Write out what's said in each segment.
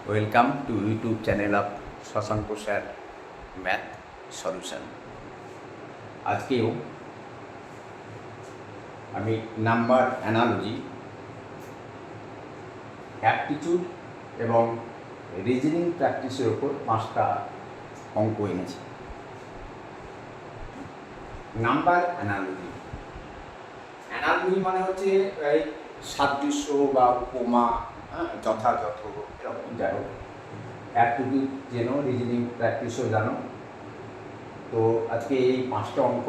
Welcome to YouTube channel of Shashank sir math solution. আজকেও আমি number analogy, aptitude এবং reasoning প্র্যাকটিসের ওপর 5টা অঙ্ক এনেছি। নাম্বার অ্যানালজি মানে হচ্ছে এই সাদৃশ্য বা উপমা, যথাযথ, এরকম যাই হোক। অ্যাপটিটিউড জেনো, রিজনিং প্র্যাকটিসও জানো। তো আজকে এই 5টা অঙ্ক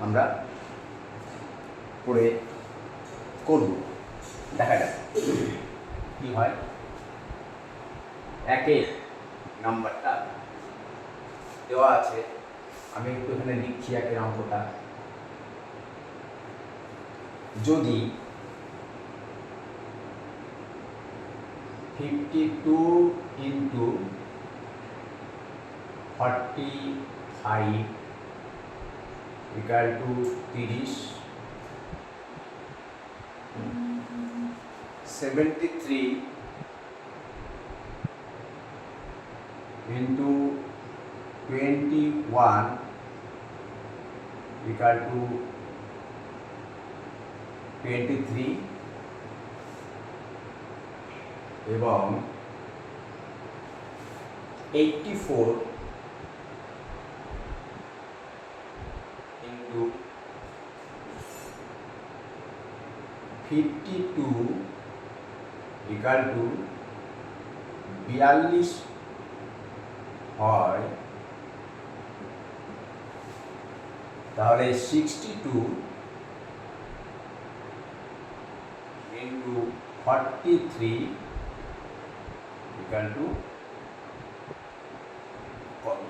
আমরা করে করব, দেখা যাক কী হয়। একের নাম্বারটা দেওয়া আছে, আমি একটু এখানে লিখছি একের অঙ্কটা। যদি 52 into 45 equal to 30, 73 into 21 equal to 23 এবং 84 into 52 equal to 42 হয়, তাহলে 62 into 43 equal to কত?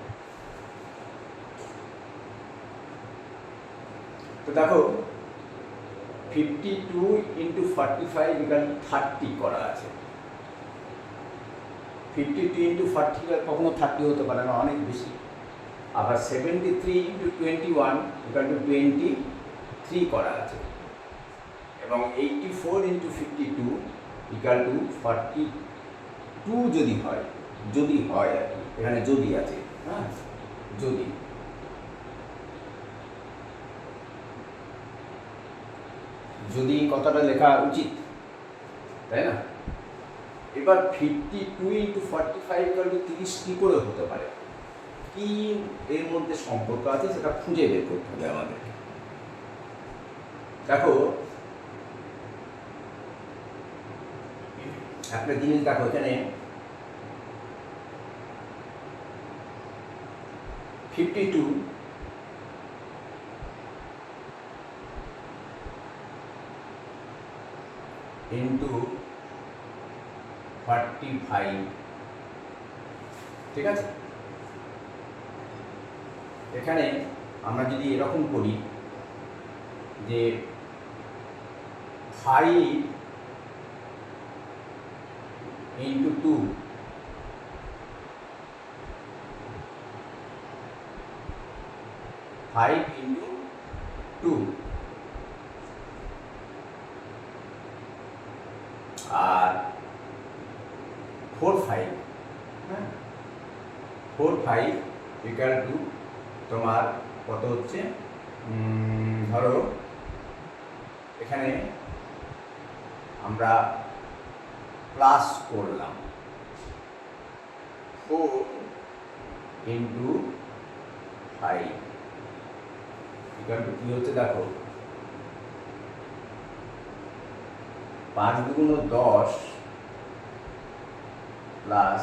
তো দেখো 52 into 45 equal to 30 করা আছে। 52 into 40 কখনো 30 হতে পারে না, অনেক বেশি। আবার 73 into 21 equal to 23 করা আছে এবং 84 into 52 equal to 42 যদি হয় আর কি, এখানে যদি আছে, হ্যাঁ, যদি কথাটা লেখা উচিত, তাই না? এবার 52 into 45 equal to 30 কী করে হতে পারে, কি এর মধ্যে সম্পর্ক আছে সেটা খুঁজে বের করতে হবে আমাদেরকে। দেখো একটা জিনিস, দেখো এখানে 52 into 45, ঠিক আছে? এখানে আমরা যদি এরকম করি যে 5 into 2 5 into 2 আর 4 5, হ্যাঁ, 4 5 equal to তোমার কত হচ্ছে, ধরো এখানে আমরা প্লাস করলাম 4 into 5 equal to কী হচ্ছে, দেখো 5 দুগুণ 10 প্লাস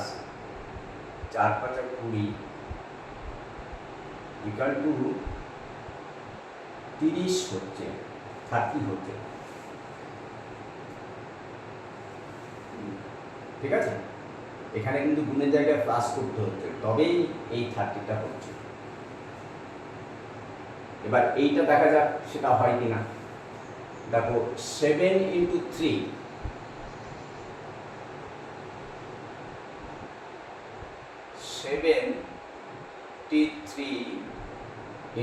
4 5 20 equal to 30 হচ্ছে, 30 হচ্ছে, ঠিক আছে? এখানে কিন্তু গুণের জায়গায় প্লাস করতে হচ্ছে, তবেই এই 30টা হচ্ছে। এবার এইটা দেখা যাক সেটা হয় কিনা। দেখো 7 into 3 73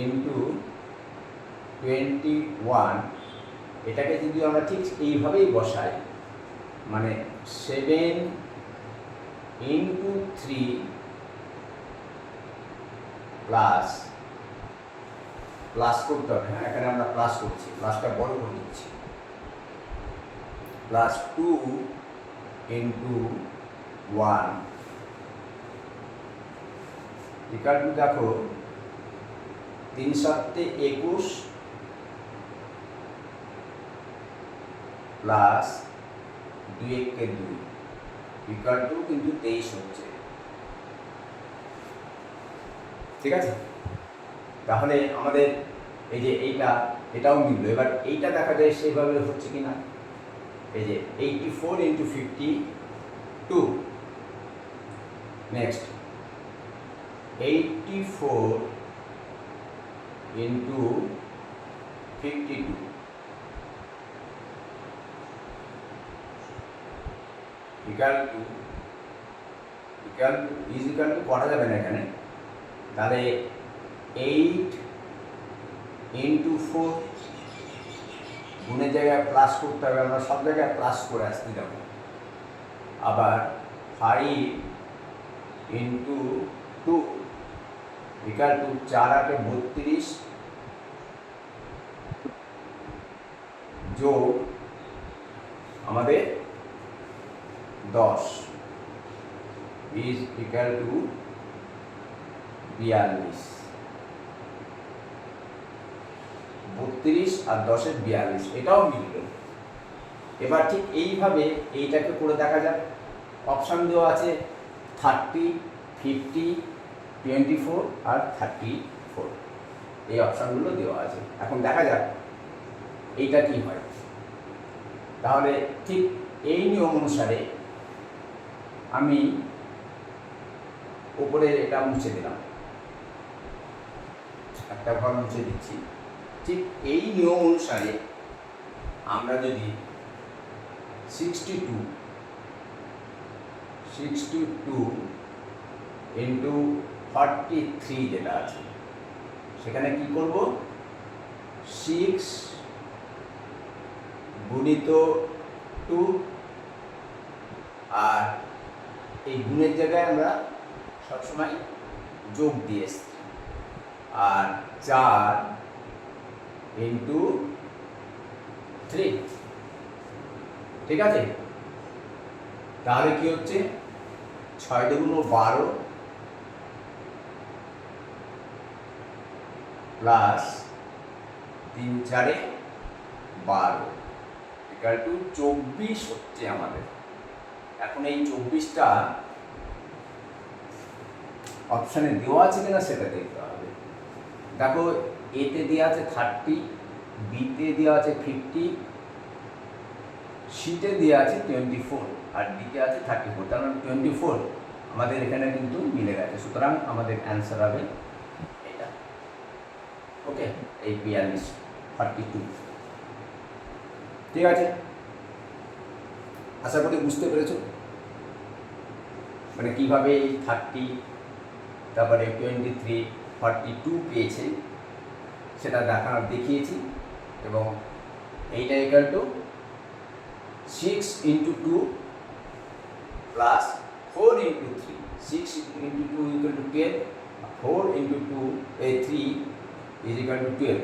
into 21, এটাকে যদি আমরা ঠিক এইভাবেই বসাই, মানে 7 ইন্টু 3 প্লাস করতে হবে, হ্যাঁ এখানে আমরা প্লাস করছি, প্লাসটা বড় করে দিচ্ছি, প্লাস 2 ইন্টু 1 ইকাল টু দেখো 3 7 21 প্লাস 2 1 2 ইকাল টু কিন্তু 23 হচ্ছে। ঠিক আছে, তাহলে আমাদের এই যে এটাও মিললো। এবার এইটা দেখা যায় সেইভাবে হচ্ছে কিনা। এই যে 84 into 52, next 84 into 52 equal to করা যাবে না এখানে, তাহলে 8 ইন্টু 4, গুণের জায়গায় প্লাস করতে হবে, আমরা সব জায়গায় প্লাস করে আসতে যাবো। আবার 5 ইন্টু 2 ইকাল টু 4 8 32 যোগ আমাদের 10 ইজ ইকাল টু 42। 32 আর 10 42, এটাও মিলবে। এবার ঠিক এইভাবে এইটাকে করে দেখা যাক। অপশান দেওয়া আছে 30, 50, 24 আর 34, এই অপশানগুলো দেওয়া আছে। এখন দেখা যাক এইটা কি হয়। তাহলে ঠিক এই নিয়ম অনুসারে আমি উপরে এটা মুছে দিলাম, একটা ঘর মুছে দিচ্ছি। ঠিক এই নিয়ম অনুসারে আমরা যদি 62 ইন্টু 43 যেটা আছে সেখানে কি করব, 6 গুণিত 2, আর এই গুণের জায়গায় আমরা সবসময় যোগ দিয়ে এসছি, আর 4 ইন্টু 3। ঠিক আছে, তাহলে কি হচ্ছে 6 দুগুণ 12 প্লাস 3 4 12 ইকুয়াল টু 24 হচ্ছে আমাদের। এখন এই 24টা অপশানে দেওয়া আছে কিনা সেটা দেখতে হবে। দেখো এতে দেওয়া আছে 30, বিতে দেওয়া আছে 50, সিতে দেওয়া আছে 24 আর ডিতে আছে 34। তার মানে 24 আমাদের এখানে কিন্তু মিলে গেছে। সুতরাং আমাদের অ্যান্সার হবে এটা। ওকে, এই 42। ঠিক আছে, আশা করি বুঝতে পেরেছো মানে কীভাবে এই 30 তারপরে 23 42 পেয়েছে সেটা দেখিয়েছি। এবং এইটা equal to 6 into 2 plus 4 into 3, 6 into 2 equal to 12, 4 into 2 3 is equal to 12,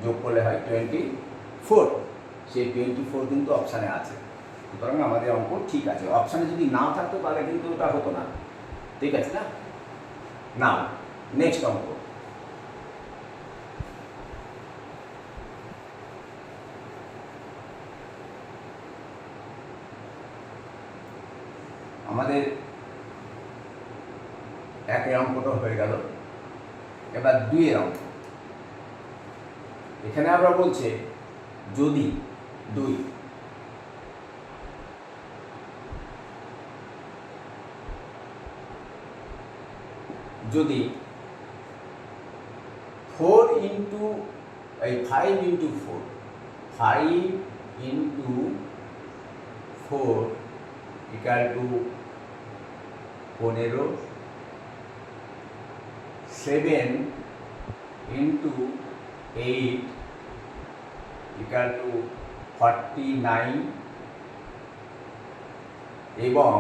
যোগ করলে হয় 24। সেই 24 কিন্তু অপশানে আছে। সুতরাং আমাদের অঙ্ক ঠিক আছে। অপশানে যদি না থাকতো তাহলে কিন্তু ওটা হতো না। ঠিক আছে না? নাও নেক্সট অঙ্ক। আমাদের একের অঙ্কটা হয়ে গেল, এবার 2 এর অঙ্ক। এখানে আমরা বলছে যদি 2 যদি 4 into 5 into 4, 5 into 4 equal to 15, 7 into 8 equal to 49 এবং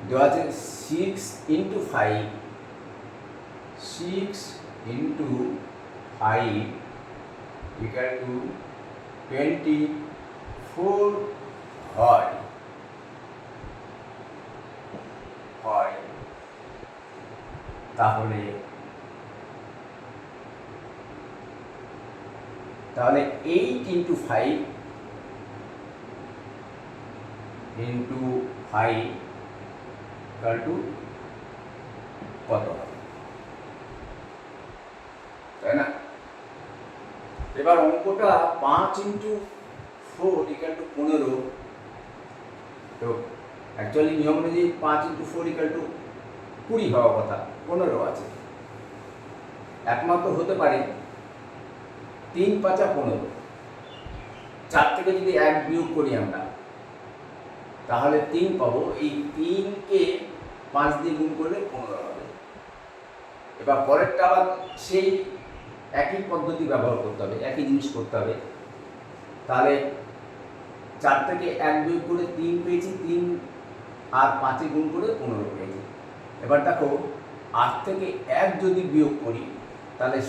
দেওয়া আছে 6 ইন্টু 5, 6 ইন্টু 5 ইকুয়াল টু 24 হয়, তাহলে 8 ইন্টু 5 ইন্টু 5 ইকুয়াল টু কত হবে, তাই না? এবার অঙ্কটা 5 ইন্টু 4 ইকুয়াল টু 15, তো অ্যাকচুয়ালি নিয়ম অনুযায়ী 5 ইন্টু 4 ইকুয়াল টু 20 হওয়ার কথা, 15 আছে। একমাত্র হতে পারে 3 5 15, 4 থেকে যদি 1 বিয়োগ করি আমরা তাহলে 3 পাবো। এই 3কে 5 দিয়ে গুণ করলে 15 হবে। এবার পরেরটা আবার সেই একই পদ্ধতি ব্যবহার করতে হবে, একই জিনিস করতে হবে। তাহলে 4 থেকে 1 বিয়োগ করে 3 পেয়েছি, 3 আর 5 গুণ করে 15 পেয়েছি। এবার দেখো 8 থেকে 1 যদি বিয়োগ করি তাহলে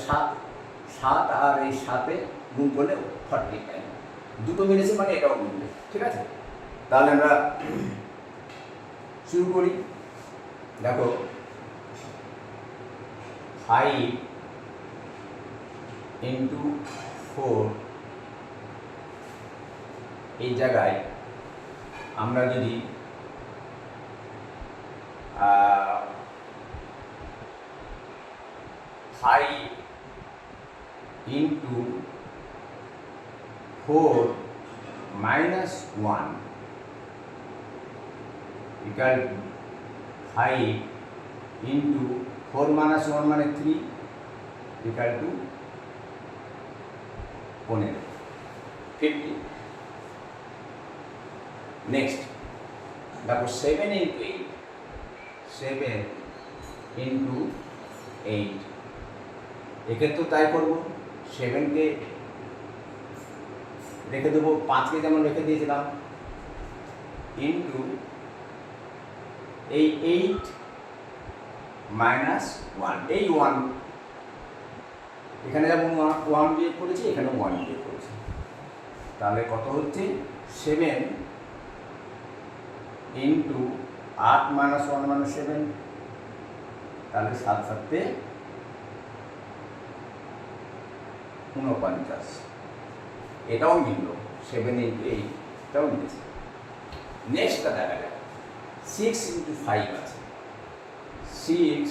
7 আর এই 7 গুণ করলে 49, দুটো মিলেছে মানে এটাও মিলবে, ঠিক আছে? তাহলে আমরা শুরু করি। দেখো 5 ইন্টু 4, এই জায়গায় আমরা যদি 5 into 4 minus 1 equal 5 into 4 minus 1 মানে 3 ইকুয়াল টু 15, 50। নেক্সট দেখো 7 ইন্টু 8, 7 ইন্টু 8, এক্ষেত্রেও তাই করবো। 7কে রেখে দেবো, 5কে যেমন রেখে দিয়েছিলাম, ইন্টু এই 8 মাইনাস 1, এই 1 এখানে যেমন 1 বিয়োগ করেছি, এখানেও 1 বিয়োগ করেছি। তাহলে কত হচ্ছে 7 ইন্টু 8 মাইনাস 1 মানে 7, তাহলে 7 7 49, এটাও মিলল। 7 ইন্টু 8 এটাও মিলেছে। নেক্সটটা দেখা যাক 6 ইন্টু 5 আছে, 6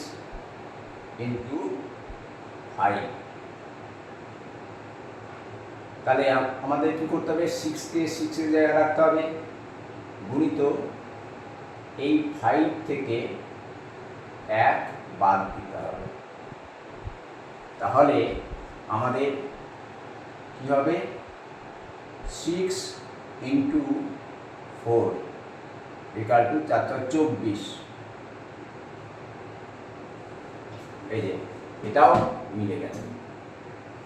ইন্টু 5, তাহলে আমাদের কি করতে হবে, 6কে 6 এর জায়গায় রাখতে হবে, গুণিত এই 5 থেকে 1 বাদ দিতে হবে। তাহলে আমাদের কি হবে, 6 ইন্টু 4 ইকুয়াল টু 4 4 24, এই যে এটাও মিলে গেছে।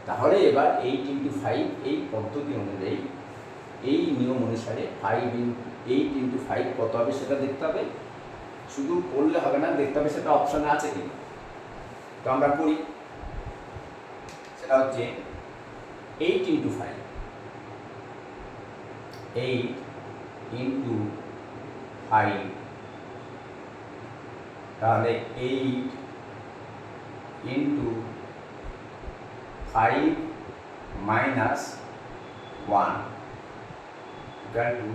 তাহলে এবার 8 ইন্টু 5 এই পদ্ধতি অনুযায়ী, এই নিয়ম অনুসারে 8 ইন্টু 5 কত হবে সেটা দেখতে হবে। শুধু করলে হবে না, দেখতে হবে সেটা অপশানে আছে কি। তো আমরা করি, সেটা হচ্ছে 8 ইন্টু 5, 8 ইন্টু 5, তাহলে 8 into 5 minus 1 equal to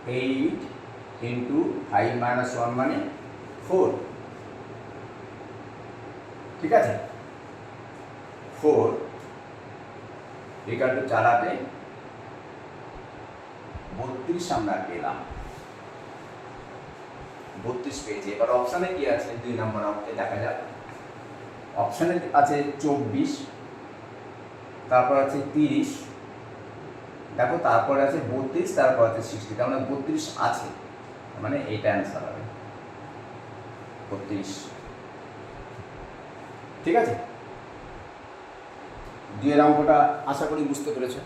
8 into 5 minus 1 মানে 4, ঠিক আছে? 4 ইকুয়াল টু 4 8 32 আমরা পেলাম, 32 পেয়েছি। এবার অপশানে কি আছে 2 নম্বর অঙ্কে দেখা যাক। অপশানে আছে 24, তারপর আছে 30, দেখো তারপর আছে 32, তারপর আছে 60, তার মানে 32 আছে, মানে এইটা অ্যান্সার হবে 32, ঠিক আছে? 2 এর অঙ্কটা আশা করি বুঝতে পেরেছো।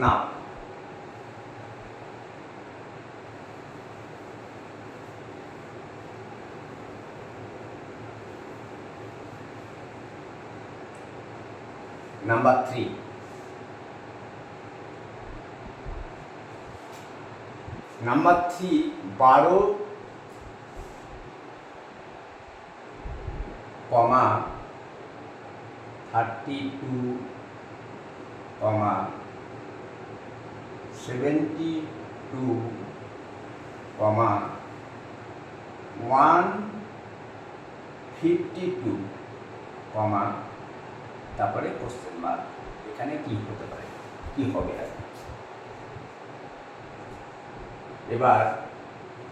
না, নাম্বার 3, নাম্বার 3 12, 32, 72, 152, তারপরে কোশ্চেন মার্ক। এখানে কি হতে পারে, কি হবে? এবার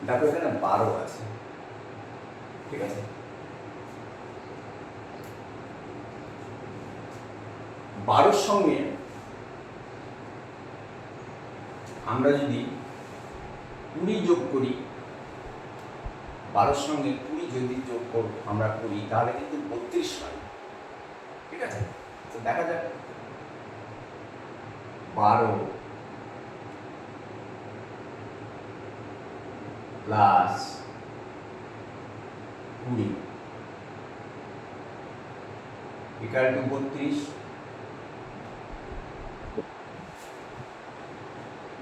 দেখো এখানে 12 আছে, ঠিক আছে? 12-র সঙ্গে আমরা যদি 20 যোগ করি, 12-র সঙ্গে 20 যদি যোগ আমরা করি তাহলে কিন্তু 32 হয়, ঠিক আছে? তো দেখা যাক 12 প্লাস 20 ইকুয়াল টু 32।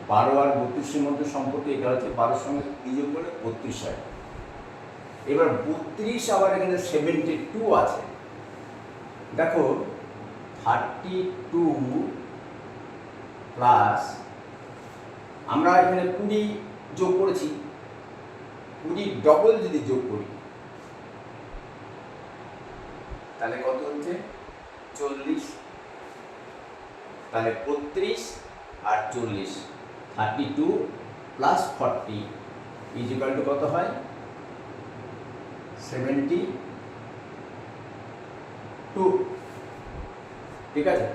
12 আর 32-এর মধ্যে সম্পর্ক এটা হচ্ছে 12-র সঙ্গে 20 যোগ করলে 32 হয়। এবার 32 আবার এখানে 72 আছে। দেখো 32 প্লাস আমরা এখানে 20 যোগ করেছি, 20 ডবল যদি যোগ করি তাহলে কত হচ্ছে? 40। তাহলে 32 আর 40, 32 প্লাস 40 ইজ ইকুয়াল টু কত হয়? 72, ঠিক আছে?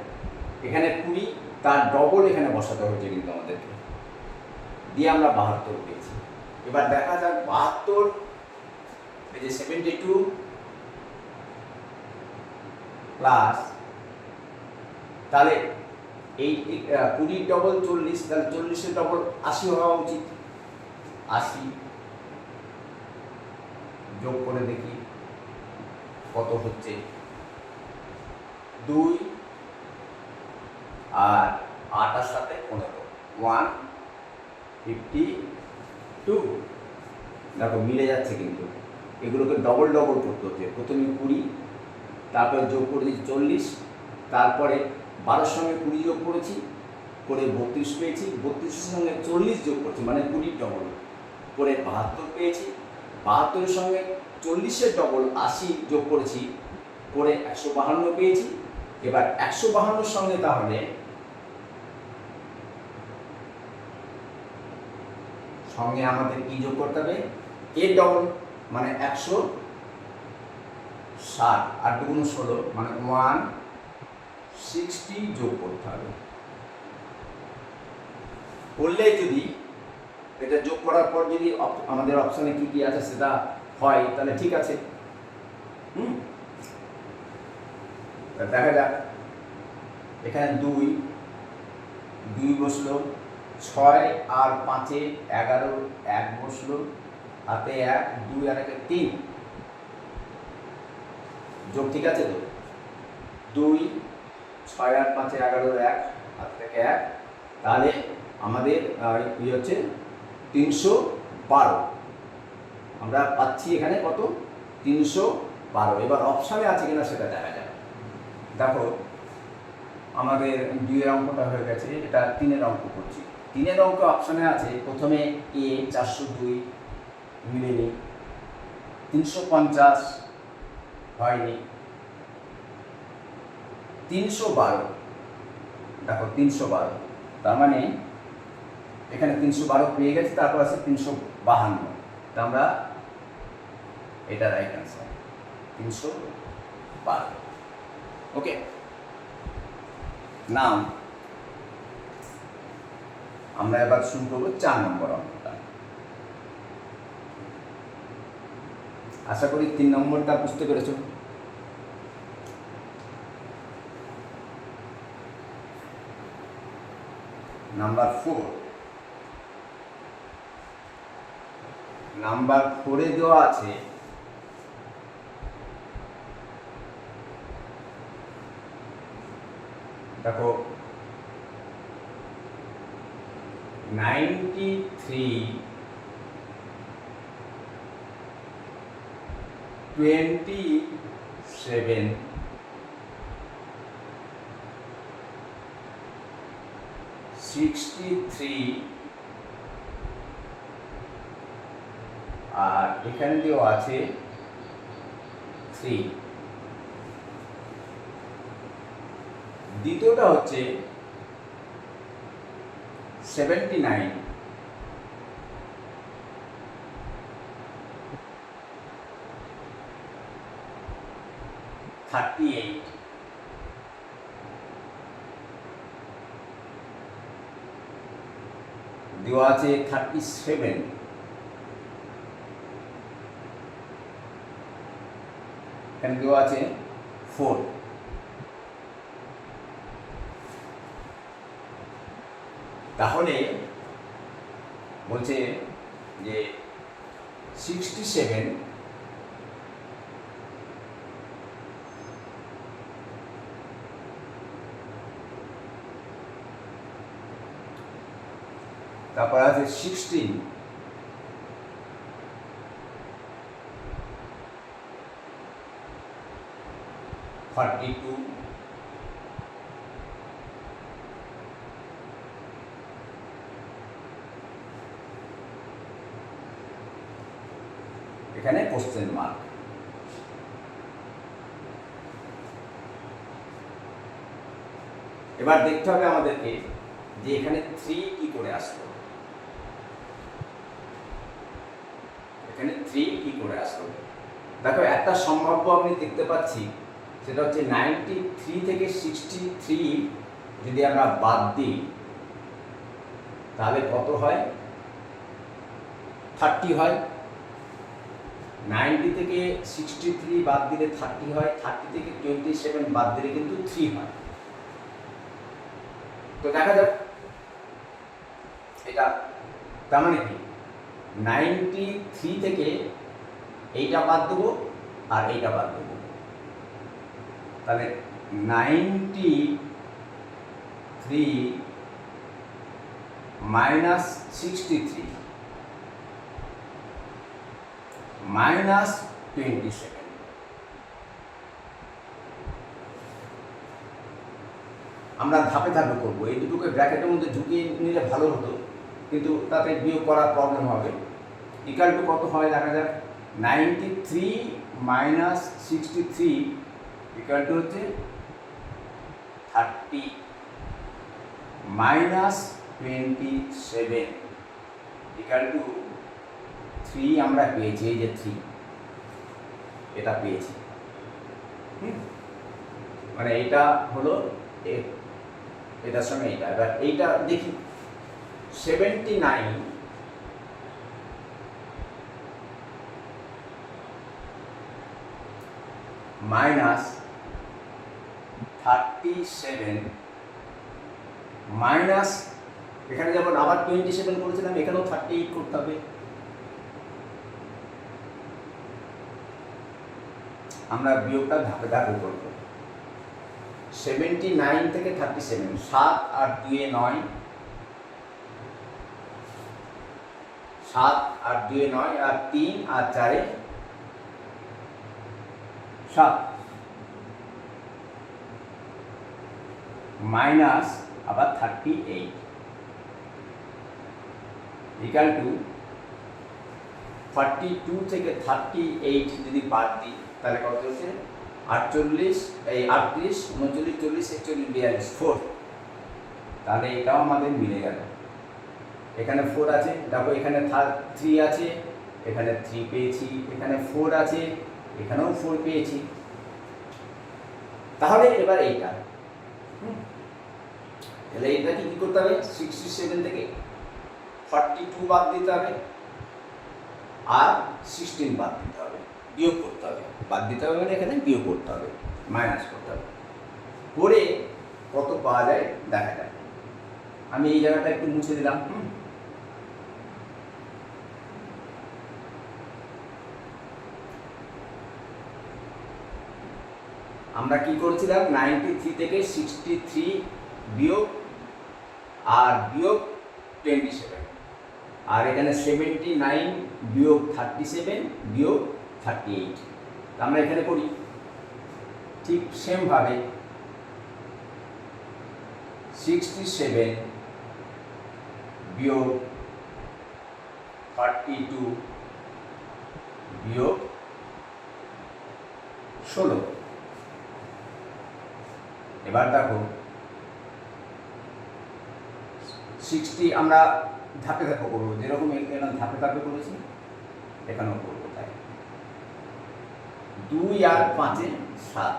এখানে 20, তার ডবল এখানে বসাতে হচ্ছে কিন্তু আমাদেরকে, দিয়ে আমরা 72 পেয়েছি। এবার দেখা যাক 72, এই যে 72 প্লাস, তাহলে এই 20 ডবল 40, তাহলে 40-এর ডবল 80 হওয়া উচিত। 80 যোগ করে দেখি কত হচ্ছে, 2 আর 8-এর সাথে 15, 152। দেখো মিলে যাচ্ছে, কিন্তু এগুলোকে ডবল ডবল করতে হচ্ছে। প্রথমে 20, তারপরে যোগ করে দিচ্ছি 40, তারপরে 12-র সঙ্গে 20 যোগ করেছি, করে 32 পেয়েছি, 32-এর সঙ্গে 40 যোগ করছি, মানে 20 ডবল করে 72 পেয়েছি, 72-এর সঙ্গে 40-এর ডবল 80 যোগ করেছি, করে 152 পেয়েছি। এবার 152-র সঙ্গে তাহলে সঙ্গে আমাদের কি যোগ করতে হবে? এর ডবল, মানে 160, আর 2 গুণ 16, মানে 160 যোগ করতে হবে। করলে যদি এটা যোগ করার পর যদি আমাদের অপশানে কি কি আছে সেটা হয় তাহলে ঠিক আছে। দেখা যাক, এখানে 2 বসলো, 6 আর 5-এ 11, 1 বসলো, হাতে 1, 2 আর 1 3 যোগ, ঠিক আছে? তো 2, 6 আর 5-এ 11, 1, হাত থেকে 1, তাহলে আমাদের কি হচ্ছে? 312 আমরা পাচ্ছি এখানে। কত? 312। এবার অপশানে আছে কিনা সেটা দেখা যাবে। দেখো আমাদের 2-এর অঙ্কটা হয়ে গেছে, এটা 3-এর অঙ্ক করছি। 3-এর অঙ্ক অপশানে আছে, প্রথমে এ 402 মিলেনি, 350 হয়নি, 312, দেখো 312, তার মানে এখানে 312 পেয়ে গেছে, তারপর আছে 352, তা আমরা এটা রাইট অ্যান্সার 312। ওকে, নাম আমরা এবার শুরু করবো 4 নম্বর অঙ্কটা। আশা করি 3 নম্বরটা বুঝতে পেরেছো। নাম্বার 4, নাম্বার 4-এ দেওয়া আছে দেখো 93, 27, 63 আর এখানে দেওয়া আছে 3। দ্বিতীয়টা হচ্ছে 79, 38, দেওয়া আছে 37, এখানে দেওয়া আছে 4। তাহলে বলছে যে 67, তারপর আছে 16, 42, এখানে কোশ্চেন মার্ক। এবার দেখতে হবে আমাদেরকে যে এখানে 3 কি করে আসলো, এখানে 3 কি করে আসলো। দেখো একটা সম্ভাব্য আমি দেখতে পাচ্ছি, সেটা হচ্ছে 93 থেকে 63 যদি আমরা বাদ দিই তাহলে কত হয়, 30 হয়। 90 থেকে 63 বাদ দিলে 30 হয়, 30 থেকে 27 বাদ দিলে কিন্তু 3 হয়। তো দেখা যাক এটা তার মানে কি, 93 থেকে এইটা বাদ দেবো আর এইটা বাদ দেবো, তাহলে 93 মাইনাস 63 মাইনাস 27। আমরা ধাপে ধাপে করবো, এই দুটোকে ব্র্যাকেটের মধ্যে ঢুকিয়ে নিলে ভালো হতো, কিন্তু তাতে বিয়োগ করার প্রবলেম হবে। ইকাল টু কত হয় দেখা যাক, 93 মাইনাস 63 ইকাল টু হচ্ছে 30 মাইনাস 27 ইকাল টু 3 আমরা পেয়েছি, এই যে 3 এটা পেয়েছি। মানে এটা হলো এটার সঙ্গে এইটা। এবার এইটা দেখি, 79 মাইনাস 37 মাইনাস, এখানে যেমন আবার 27 করেছিলাম, এখানেও 38 করতে হবে। আমরা বিয়োগটা ধাপে ধাপে করব। 79 থেকে 37, 7 আর 2 এ 9, 7 আর 2 এ 9, আর 3 আর 4 এ 7 মাইনাস আবার 38 ইকাল টু 42 থেকে 38 যদি বাদ দিই তাহলে কত হচ্ছে, 38, এই 38, 39, 40, 41, 42, 4। তাহলে এটাও আমাদের মিলে গেল। এখানে 4 আছে, দেখো এখানে 3 আছে, এখানে 3 পেয়েছি, এখানে 4 আছে, এখানেও 4 পেয়েছি। তাহলে এবার এইটা, তাহলে এইটাকে কি করতে হবে, 67 থেকে 42 বাদ দিতে হবে আর 16 বাদ দিতে হবে, বিয়োগ করতে হবে। বাদ দিতে হবে মানে এখানে বিয়োগ করতে হবে, মাইনাস করতে হবে। করে কত পাওয়া যায় দেখা যায়। আমি এই জায়গাটা একটু মুছে দিলাম। আমরা কি করছিলাম 93 থেকে 63 বিয়োগ আর বিয়োগ 27, আর এখানে 79 বিয়োগ 37 বিয়োগ 38। আমরা এখানে করি ঠিক সেমভাবে 67 বিয়োগ 32 বিয়োগ 16। এবার দেখো 60 আমরা ধাপে ধাপে করবো, যেরকম এখানে ধাপে ধাপে করেছি এখানেও করবো তাই। 2 আর 5 এ 7,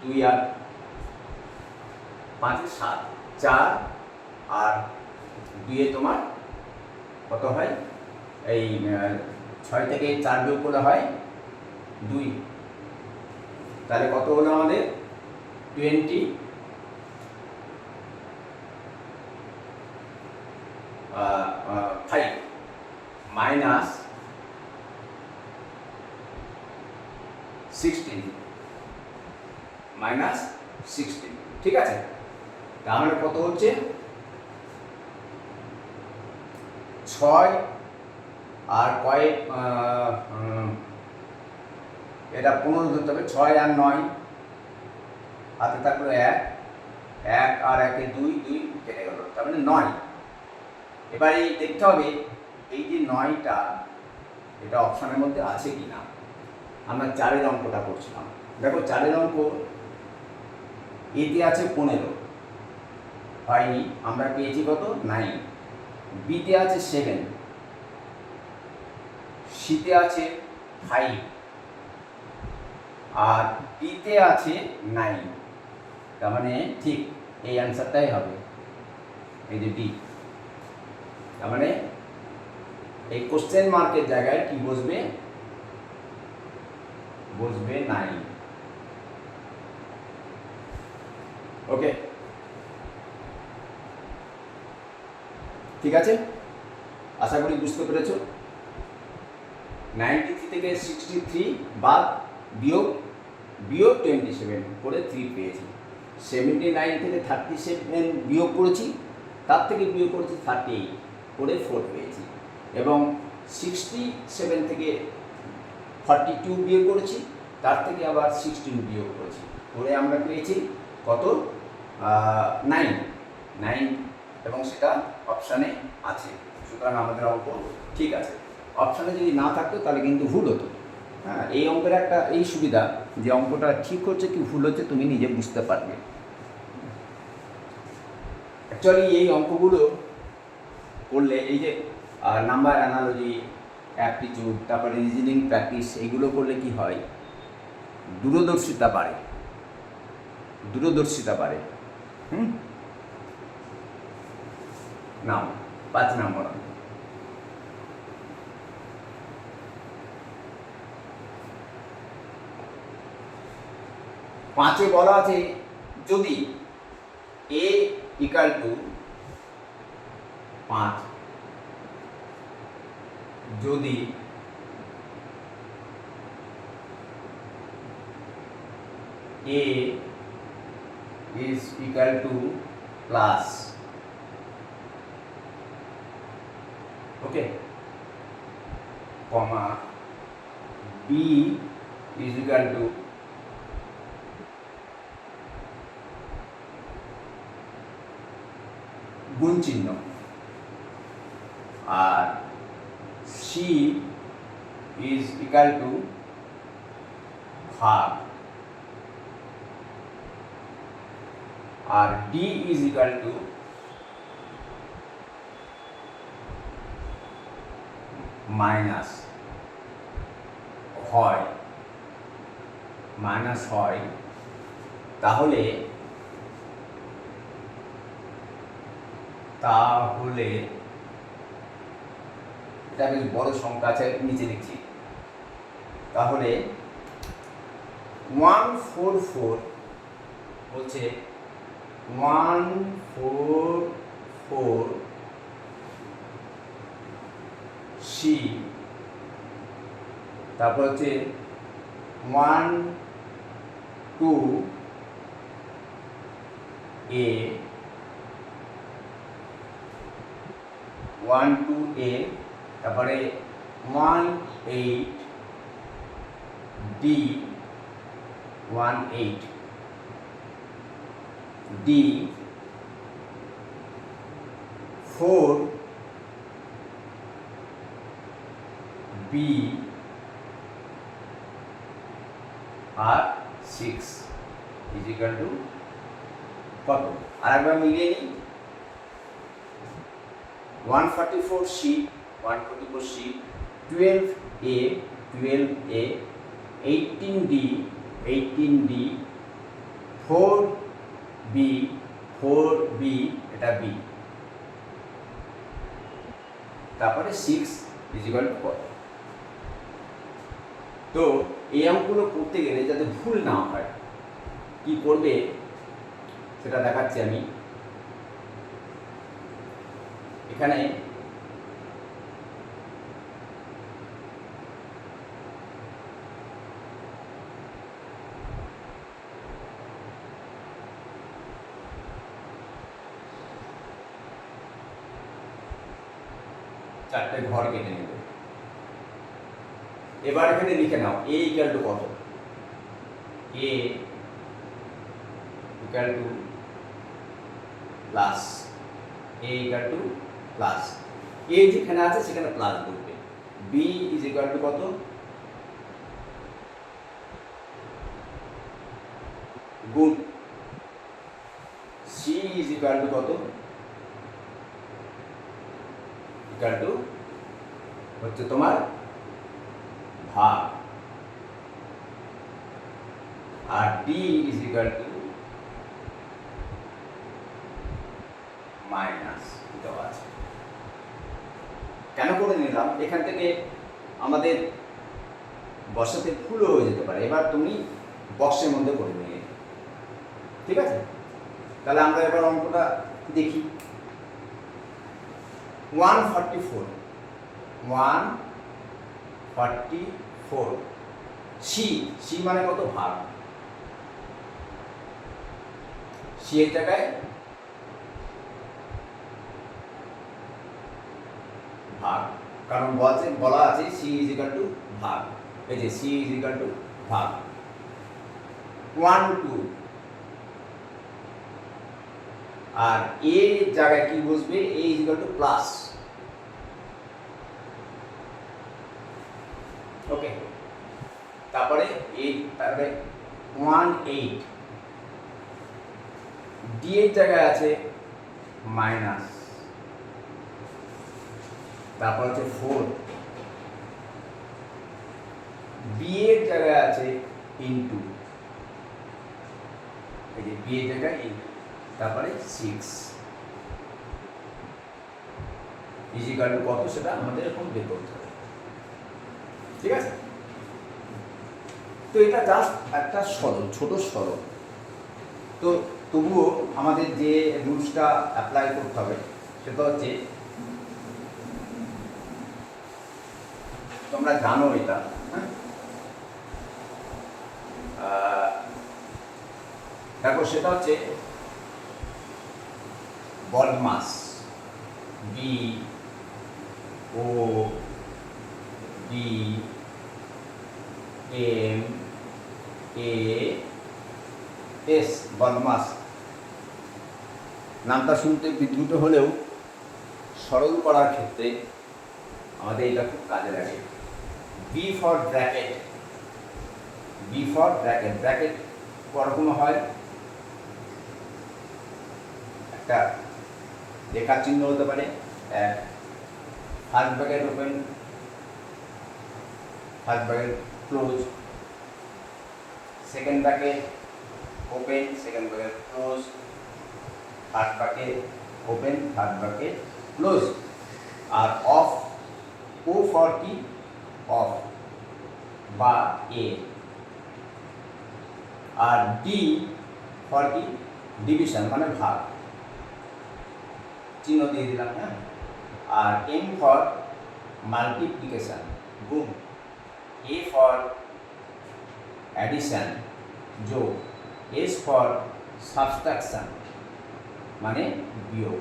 2 আর 5 এ 7, 4 আর 2 এ তোমার কত হয়? এই 6 থেকে 4 বিয়োগ করলে হয় 2, তাহলে কত হলো আমাদের 25 মাইনাস 16 মাইনাস 16, ঠিক আছে? তাহলে কত হচ্ছে 6 আর কয়েক এটা 15 ধরতে হবে। 6 আর 9 হাতে থাকলো 1, 1 আর 1 এ 2, 2 কেটে গেল, তার মানে 9। এবার এই দেখতে হবে এই যে 9টা এটা অপশনের মধ্যে আছে কি না। আমরা 4-এর অঙ্কটা করছিলাম, দেখো 4-এর অঙ্ক এতে আছে 15 হয়নি, আমরা পেয়েছি কত 9, বিতে আছে 7, সিতে আছে 5 আর ডিতে আছে 9। তার মানে ঠিক এই অ্যান্সারটাই হবে, এই যে ডি। তার মানে এই কোশ্চেন মার্কের জায়গায় কি বসবে? বসবে 9। ওকে, ঠিক আছে, আশা করি বুঝতে পেরেছো। 93 থেকে 63 বাদ বিয়োগ 27 করে 3 পেয়েছি। 79 থেকে 37 বিয়োগ করেছি, তার থেকে বিয়োগ করেছি 38 করে 4 পেয়েছি, এবং 67 থেকে 42 বিয়োগ করেছি, তার থেকে আবার 16 বিয়োগ করেছি, করে আমরা পেয়েছি কত 9, এবং সেটা অপশানে আছে। সুতরাং আমাদের অঙ্ক ঠিক আছে। অপশানে যদি না থাকতো তাহলে কিন্তু ভুল হতো। হ্যাঁ, এই অঙ্কের একটা এই সুবিধা যে অঙ্কটা ঠিক হচ্ছে কি ভুল হচ্ছে তুমি নিজে বুঝতে পারবে। অ্যাকচুয়ালি এই অঙ্কগুলো করলে এই যে নাম্বার অ্যানালজি, অ্যাপটিটিউড, তারপরে রিজনিং প্র্যাকটিস, এইগুলো করলে কি হয়? দূরদর্শিতা বাড়ে, দূরদর্শিতা বাড়ে। নাও 5 নম্বর। 5-এ বলা আছে যদি a ইকাল টু 5, যদি a is equal to plus, okay, comma b is equal to গুণ চিহ্ন, আর c is equal to ভাগ, আর d is equal to minus হয়, তাহলে এটা বেশ বড় সংখ্যা আছে, নিচে লিখছি। তাহলে 144 বলছে 144 C, তারপর হচ্ছে 12A, 12A, তারপরে 18D, 18D, 4B R 6 is equal to কত? আর একবার মিলিয়ে নিই। 144C, 144C, 12A, 12A, 18D, 18D, 4B, 4B, এটা B, তারপরে 6 ইজ ইকুয়াল টু কত? তো এই অঙ্কগুলো করতে গেলে যাতে ভুল না হয় কি করবে সেটা দেখাচ্ছি আমি। এখানে চারটে ঘর কেটে নেবে। এবার এখানে লিখে নাও a ইকুয়াল টু কত? a equal to plus, a equal to plus, a যেখানে আছে সেখানে প্লাস বলবে। b ইজ ইকুয়াল টু কত? গুণ। c ইজ ইকুয়াল টু কত? ইকুয়াল টু হচ্ছে তোমার ভাগ, আর d is equal to minus. দেওয়া আছে। কেন করে নিলাম? এখান থেকে আমাদের বসাতে ভুলও হয়ে যেতে পারে। এবার তুমি বক্সের মধ্যে করে নিয়ে, ঠিক আছে? তাহলে আমরা এবার অঙ্কটা দেখি। 144, 144 সি, সি মানে কত? ভাগ। সি এর জায়গায় ভাগ, কারণ বলা আছে সি ইজ ইকুয়াল টু ভাগ। এই যে সি ইজ ইকুয়াল টু ভাগ। 1 2, আর এ জায়গায় কি বসবে? এ ইজ ইকুয়াল টু প্লাস। ওকে, তারপরে তারপরে 1 8, ডি এর জায়গায় আছে মাইনাস, তারপর হচ্ছে 4, বি এর জায়গায় আছে ইনটু, এই যে বি এর জায়গায় ইনটু, তারপরে 6 ইজিক্যাল টু কত সেটা আমাদের এখন বের করতে হবে, ঠিক আছে? তো এটা জাস্ট একটা সরল, ছোট সরল। তো তবুও আমাদের যে রুলসটা অ্যাপ্লাই করতে হবে সেটা হচ্ছে, তোমরা জানো এটা, দেখো সেটা হচ্ছে BODMAS, B O D M A S, বদমাস। নামটা শুনতে বিদ্রুত হলেও সরল করার ক্ষেত্রে আমাদের এটা খুব কাজে লাগে। B for bracket, B for bracket, bracket করকম হয়, একটা রেখার চিহ্ন হতে পারে, first bracket open, first bracket close, second bracket open, second bracket close, third bracket open, third bracket close. আর অফ, ও ফর কি? অফ বা এ। আর ডি ফর কি? ডিভিশন মানে ভাগ, চিহ্ন দিয়ে দিলাম, হ্যাঁ। আর এম ফর মাল্টিপ্লিকেশন, গুণ। এ ফর অ্যাডিশন, যোগ। এস ফর সাবস্ট্রাকশন মানে বিয়োগ।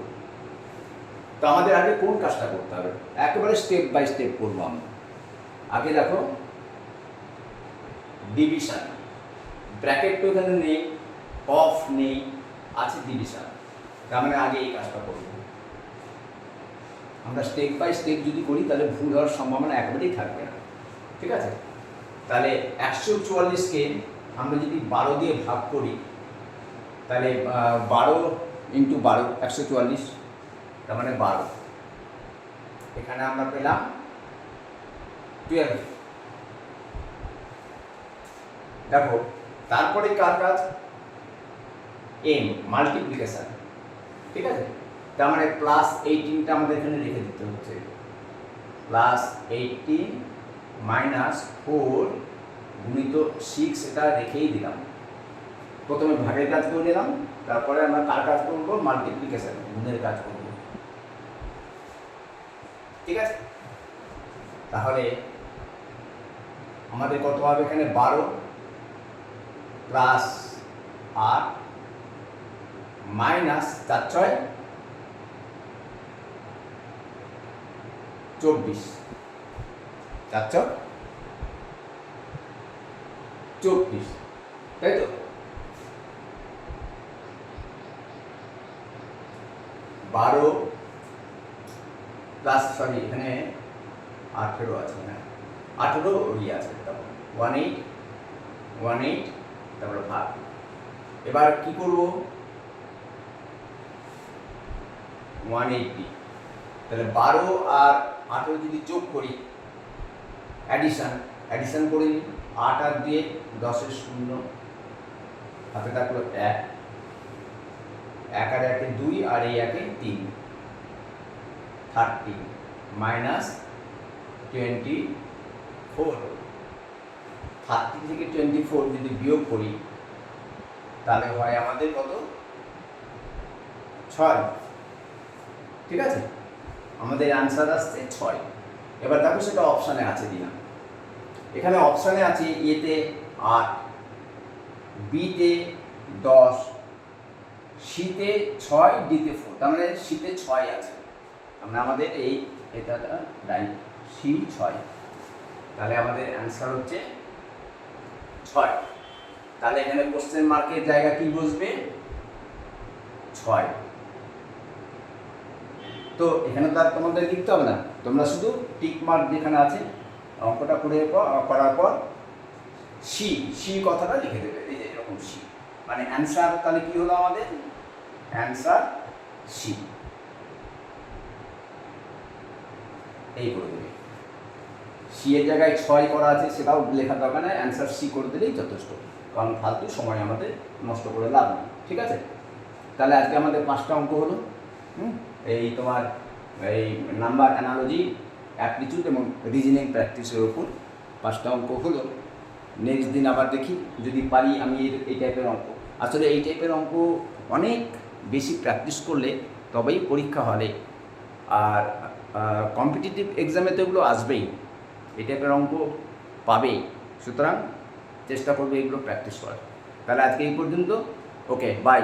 তো আমাদের আগে কোন কাজটা করতে হবে, একেবারে স্টেপ বাই স্টেপ করবো আমরা। আগে দেখো ডিভিশন, ব্র্যাকেট তো এখানে নেই, অফ নেই, আছে ডিভিশন। তার মানে আগে এই কাজটা করব। আমরা স্টেপ বাই স্টেপ যদি করি তাহলে ভুল হওয়ার সম্ভাবনা একেবারেই থাকবে না, ঠিক আছে। তাহলে 144কে আমরা যদি 12 দিয়ে ভাগ করি, তাহলে 12 ইন্টু 12 144, তার মানে 12। এখানে আমরা পেলাম 12। দেখো তারপরে কার কাজ, এম মাল্টিপ্লিকেশন, ঠিক আছে। তার মানে প্লাস 18টা আমাদের এখানে রেখে দিতে হচ্ছে, প্লাস 18 মাইনাস 4 গুণিত 6, এটা রেখেই দিলাম। প্রথমে ভাগের কাজ করে নিলাম, তারপরে আমরা কার কাজ করবো, মাল্টিপ্লিকেশন, গুণের কাজ করব, ঠিক আছে। তাহলে আমাদের কত হবে এখানে, 12 প্লাস 8 মাইনাস 4 6 24, 4 6 24, তাই তো। 12 প্লাস, সরি এখানে 18 আছে না, 18 আছে, তারপর 18 তারপরে ভাগ। এবার কি করব, 180, তাহলে 12 আর 18 যদি যোগ করি, অ্যাডিশন করে নিই, 8 আর দিয়ে 10-এর 0, হাতে থাকলো 1, 1 আর 1-এ 2, আর এই 1-এ 3, 30 মাইনাস 24। 30 থেকে 24 যদি বিয়োগ করি তাহলে হয় আমাদের কত, 6, ঠিক আছে। আমাদের অ্যান্সার আসছে 6। এবার দেখো সেটা অপশানে আছে কিনা। এখানে অপশানে আছে এতে 8, বিতে 10, সিতে 6, ডিতে 4, তার মানে সিতে 6 আছে। আমরা আমাদের এটা রাইট, সি 6, তাহলে আমাদের অ্যান্সার হচ্ছে 6। তাহলে এখানে কোশ্চেন মার্কের জায়গা কি বসবে, 6। তো এখানে তো আর তোমাদের লিখতে হবে না, তোমরা শুধু টিক মার্ক যেখানে আছে অঙ্কটা করার পর সি কথাটা লিখে দেবে, এই যে এরকম সি, মানে অ্যান্সার। তাহলে কি হলো আমাদের অ্যান্সার, সি, এই করে দেবে। সি এর জায়গায় 6 করা আছে, সেটাও লেখা দরকার না, অ্যান্সার সি করে দিলেই যথেষ্ট, কারণ ফালতু সময় আমাদের নষ্ট করে লাভ নেই, ঠিক আছে। তাহলে আজকে আমাদের 5টা অঙ্ক হলো, এই তোমার এই নাম্বার অ্যানালজি, অ্যাপটিটিউড এবং রিজনিং প্র্যাকটিসের ওপর 5টা অঙ্ক হলো। নেক্সট দিন আবার দেখি যদি পারি আমি এই টাইপের অঙ্ক। আসলে এই টাইপের অঙ্ক অনেক বেশি প্র্যাকটিস করলে তবেই পরীক্ষা হলে, আর কম্পিটিটিভ এক্সামে তো এগুলো আসবেই, এই টাইপের অঙ্ক পাবেই। সুতরাং চেষ্টা করবে এগুলো প্র্যাকটিস করার। তাহলে আজকে এই পর্যন্ত, ওকে, বাই।